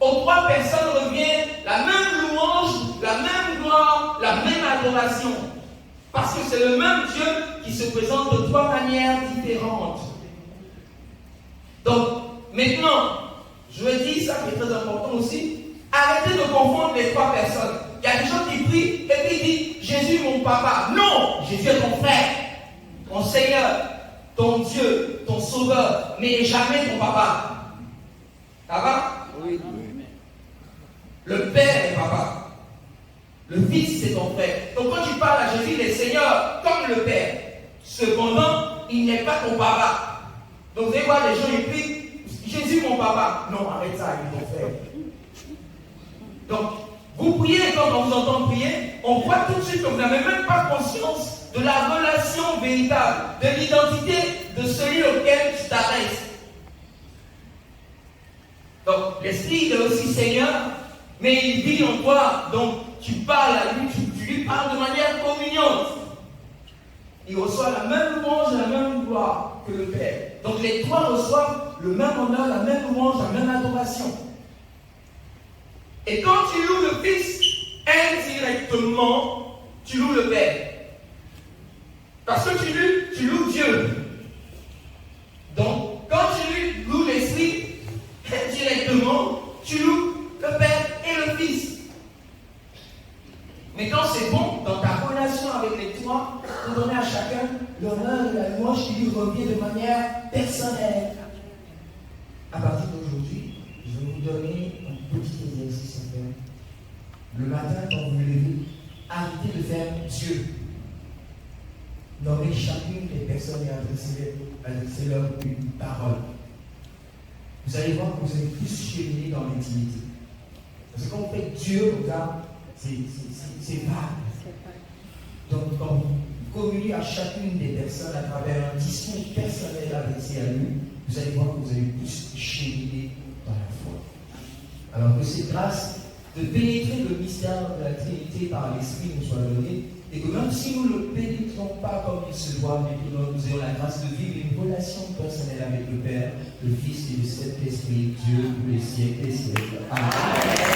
Aux trois personnes revient la même louange, la même gloire, la même adoration. Parce que c'est le même Dieu qui se présente de trois manières différentes. Donc, maintenant, je vais dire ça qui est très important aussi. Arrêtez de confondre les trois personnes. Il y a des gens qui prient et puis disent Jésus mon papa. Non, Jésus est ton frère, ton Seigneur, ton Dieu, ton Sauveur, mais jamais ton papa. Ça va? Oui. Le Père est papa. Le Fils c'est ton frère. Donc quand tu parles à Jésus, il est Seigneur comme le Père. Cependant, il n'est pas ton papa. Donc vous allez voir les gens, ils prient Jésus mon papa. Non, arrête ça, il est ton frère. Donc, vous priez et quand on vous entend prier, on voit tout de suite que vous n'avez même pas conscience de la relation véritable, de l'identité de celui auquel tu t'adresses. Donc, l'Esprit est aussi Seigneur, mais il vit en toi. Donc, tu parles à lui, tu lui parles de manière communiante. Il reçoit la même louange, la même gloire que le Père. Donc, les trois reçoivent le même honneur, la même louange, la même adoration. Et quand tu loues le Fils, indirectement, tu loues le Père. Parce que tu loues Dieu. Donc, quand tu loues l'Esprit, indirectement, tu loues le Père et le Fils. Mais quand c'est bon, dans ta relation avec les trois, de donner à chacun l'honneur et la louange qui lui revient de manière personnelle. À partir d'aujourd'hui, je vais vous donner un petit exercice à faire. Le matin, quand vous vous levez, arrêtez de faire Dieu. Nommez chacune des personnes et adressez-leur une parole. Vous allez voir que vous allez plus cheminer dans l'intimité. Parce que quand vous faites Dieu, c'est vague. Donc, quand vous communiquez à chacune des personnes à travers un discours personnel adressé à lui, vous allez voir que vous allez plus cheminer dans la foi. Alors que cette grâce de pénétrer le mystère de la Trinité par l'Esprit nous soit donnée, et que même si nous ne le pénétrons pas comme il se doit, mais que nous ayons la grâce de vivre une relation personnelle avec le Père, le Fils et le Saint-Esprit, Dieu pour les siècles et siècles. Amen.